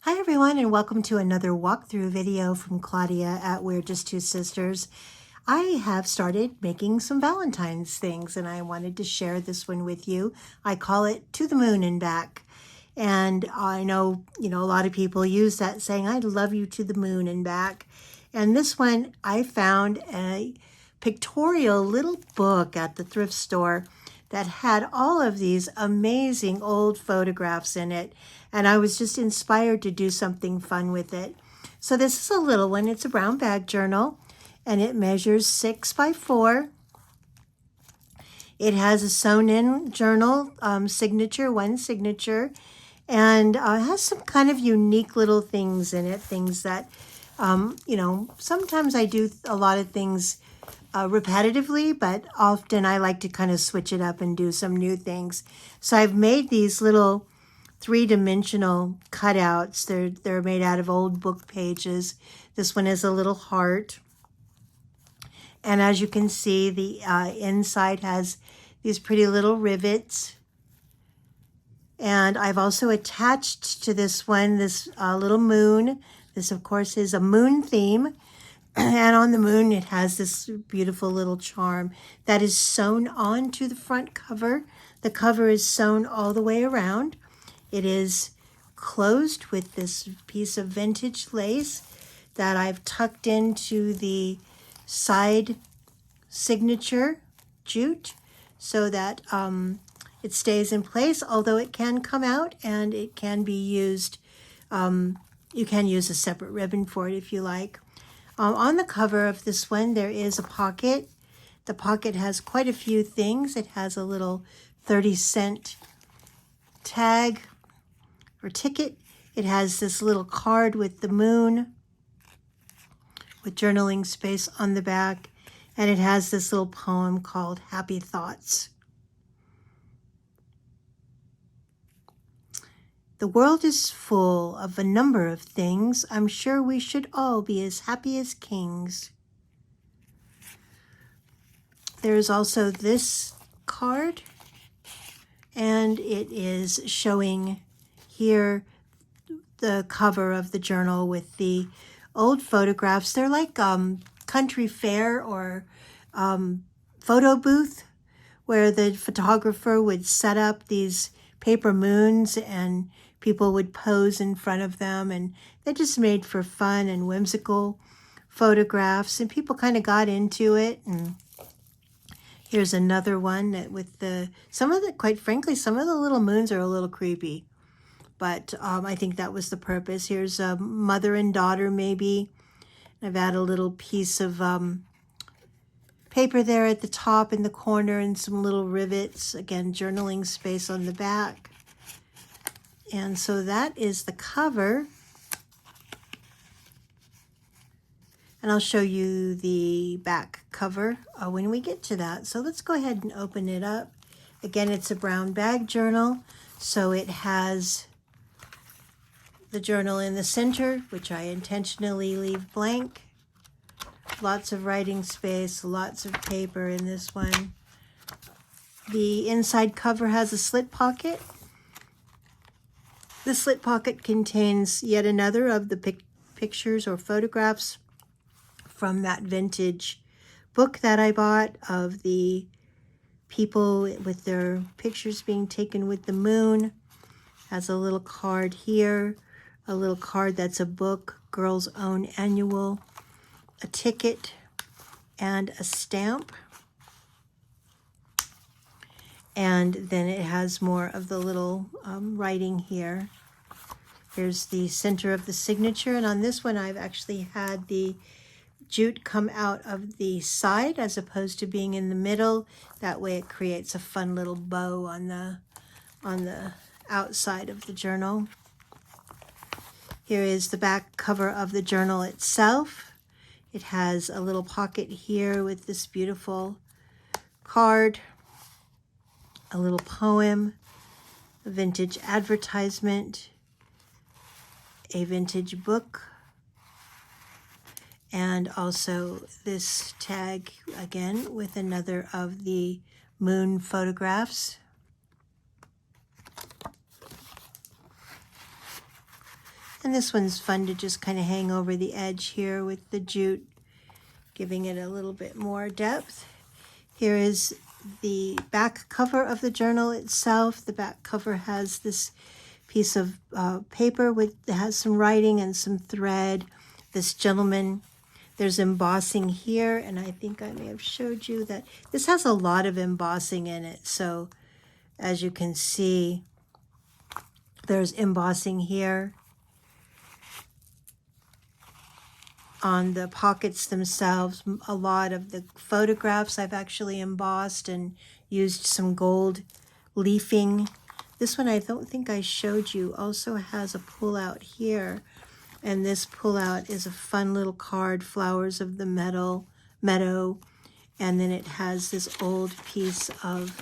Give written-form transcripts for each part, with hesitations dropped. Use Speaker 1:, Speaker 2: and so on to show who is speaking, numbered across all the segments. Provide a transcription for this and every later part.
Speaker 1: Hi everyone, and welcome to another walkthrough video from Claudia at We're Just Two Sisters. I have started making some Valentine's things and I wanted to share this one with you. I call it To the Moon and Back. And I know, a lot of people use that saying, I love you to the moon and back. And this one, I found a pictorial little book at the thrift store that had all of these amazing old photographs in it. And I was just inspired to do something fun with it. So this is a little one. It's a brown bag journal and it measures 6 by 4. It has a sewn in journal signature, one signature, and has some kind of unique little things in it. Things that, sometimes I do a lot of things repetitively, but often I like to kind of switch it up and do some new things. So I've made these little three-dimensional cutouts. They're made out of old book pages. This one is a little heart. And as you can see, the inside has these pretty little rivets. And I've also attached to this one this little moon. This, of course, is a moon theme. And on the moon, it has this beautiful little charm that is sewn onto the front cover. The cover is sewn all the way around. It is closed with this piece of vintage lace that I've tucked into the side signature jute so that it stays in place, although it can come out and it can be used. You can use a separate ribbon for it if you like. On the cover of this one, there is a pocket. The pocket has quite a few things. It has a little 30-cent tag or ticket. It has this little card with the moon with journaling space on the back. And it has this little poem called Happy Thoughts. The world is full of a number of things. I'm sure we should all be as happy as kings. There is also this card, and it is showing here the cover of the journal with the old photographs. They're like country fair or photo booth where the photographer would set up these paper moons and people would pose in front of them, and they just made for fun and whimsical photographs, and people kind of got into it. And here's another one that with quite frankly, some of the little moons are a little creepy, but I think that was the purpose. Here's a mother and daughter maybe. I've added a little piece of paper there at the top in the corner and some little rivets. Again, journaling space on the back. And so that is the cover. And I'll show you the back cover when we get to that. So let's go ahead and open it up. Again, it's a brown bag journal. So it has the journal in the center, which I intentionally leave blank. Lots of writing space, lots of paper in this one. The inside cover has a slit pocket. The slit pocket contains yet another of the pictures or photographs from that vintage book that I bought of the people with their pictures being taken with the moon. Has a little card here, a little card that's a book, Girls Own Annual, a ticket, and a stamp. And then it has more of the little writing here. Here's the center of the signature. And on this one, I've actually had the jute come out of the side as opposed to being in the middle. That way it creates a fun little bow on the outside of the journal. Here is the back cover of the journal itself. It has a little pocket here with this beautiful card, a little poem, a vintage advertisement, a vintage book, and also this tag again with another of the moon photographs. And this one's fun to just kind of hang over the edge here with the jute, giving it a little bit more depth. Here is the back cover of the journal itself. The back cover has this piece of paper that has some writing and some thread. This gentleman, there's embossing here, and I think I may have showed you that this has a lot of embossing in it. So as you can see, there's embossing here on the pockets themselves. A lot of the photographs I've actually embossed and used some gold leafing. This one I don't think I showed you also has a pull-out here, and this pull-out is a fun little card, Flowers of the Meadow, and then it has this old piece of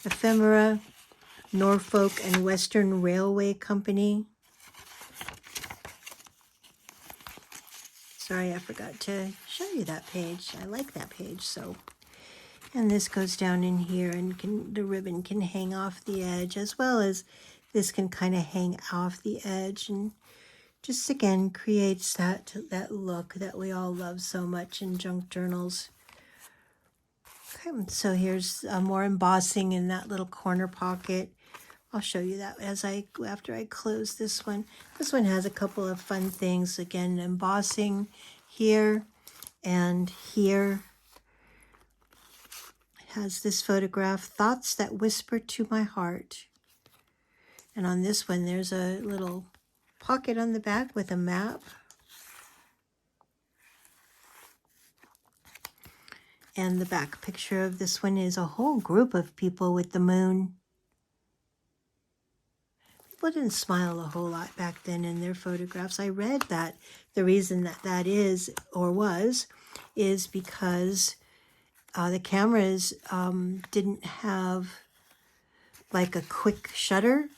Speaker 1: ephemera, Norfolk and Western Railway Company. Sorry, I forgot to show you that page. I like that page. So, and this goes down in here, and the ribbon can hang off the edge, as well as this can kind of hang off the edge, and just again creates that look that we all love so much in junk journals. Okay, so here's more embossing in that little corner pocket. I'll show you that after I close this one. This one has a couple of fun things. Again, embossing here and here. It has this photograph, Thoughts That Whisper to My Heart. And on this one, there's a little pocket on the back with a map. And the back picture of this one is a whole group of people with the moon. People didn't smile a whole lot back then in their photographs. I read that the reason that is, or was, is because the cameras didn't have like a quick shutter.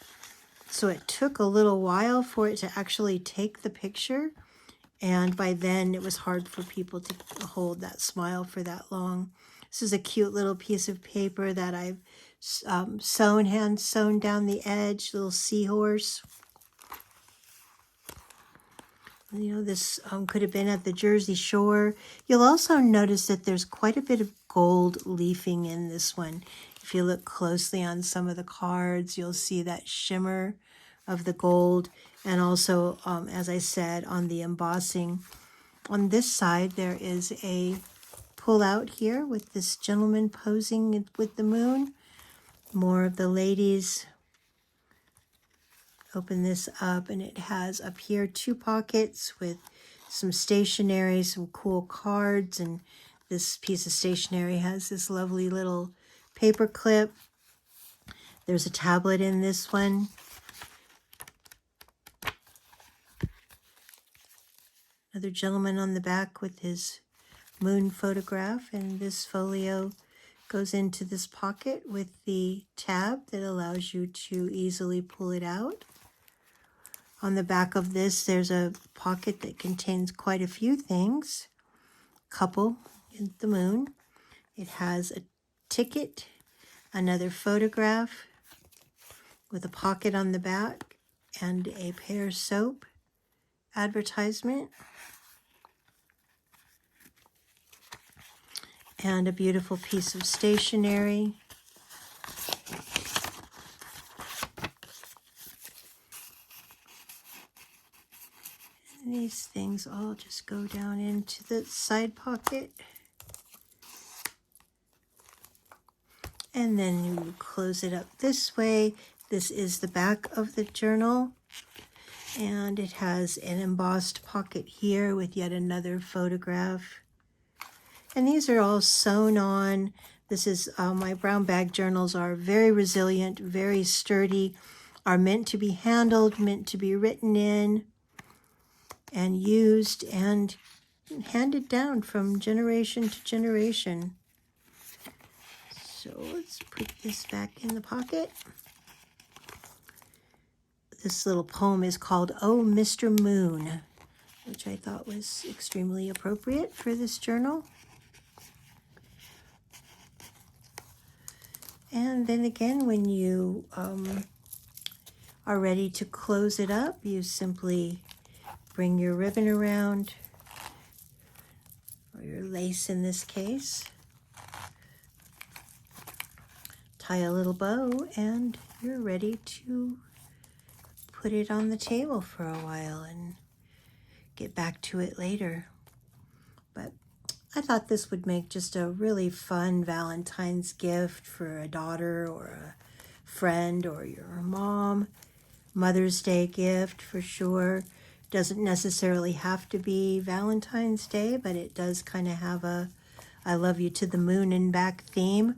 Speaker 1: So it took a little while for it to actually take the picture. And by then it was hard for people to hold that smile for that long. This is a cute little piece of paper that I've hand sewn down the edge, little seahorse. You know, this could have been at the Jersey Shore. You'll also notice that there's quite a bit of gold leafing in this one. If you look closely on some of the cards, you'll see that shimmer of the gold. And also, as I said, on the embossing. On this side, there is a pull-out here with this gentleman posing with the moon. More of the ladies. Open this up, and it has up here 2 pockets with some stationery, some cool cards, and this piece of stationery has this lovely little paper clip. There's a tablet in this one. Another gentleman on the back with his moon photograph, and this folio goes into this pocket with the tab that allows you to easily pull it out. On the back of this, there's a pocket that contains quite a few things. Couple in the moon. It has a ticket, another photograph with a pocket on the back, and a Pear soap advertisement. And a beautiful piece of stationery. And these things all just go down into the side pocket. And then you close it up this way. This is the back of the journal. And it has an embossed pocket here with yet another photograph. And these are all sewn on. This is my brown bag journals are very resilient, very sturdy, are meant to be handled, meant to be written in and used and handed down from generation to generation. So let's put this back in the pocket. This little poem is called Oh, Mr. Moon, which I thought was extremely appropriate for this journal. And then again, when you are ready to close it up, you simply bring your ribbon around, or your lace in this case, tie a little bow, and you're ready to put it on the table for a while and get back to it later. But I thought this would make just a really fun Valentine's gift for a daughter or a friend or your mom. Mother's Day gift for sure. Doesn't necessarily have to be Valentine's Day, but it does kind of have a I love you to the moon and back theme.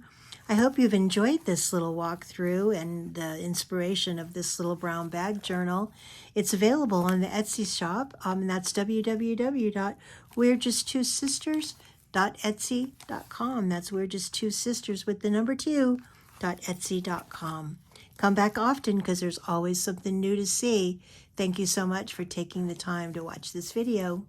Speaker 1: I hope you've enjoyed this little walkthrough and the inspiration of this little brown bag journal. It's available on the Etsy shop, and that's www.we'rejusttwosisters.etsy.com. That's We're Just Two Sisters with the number 2.etsy.com. Come back often because there's always something new to see. Thank you so much for taking the time to watch this video.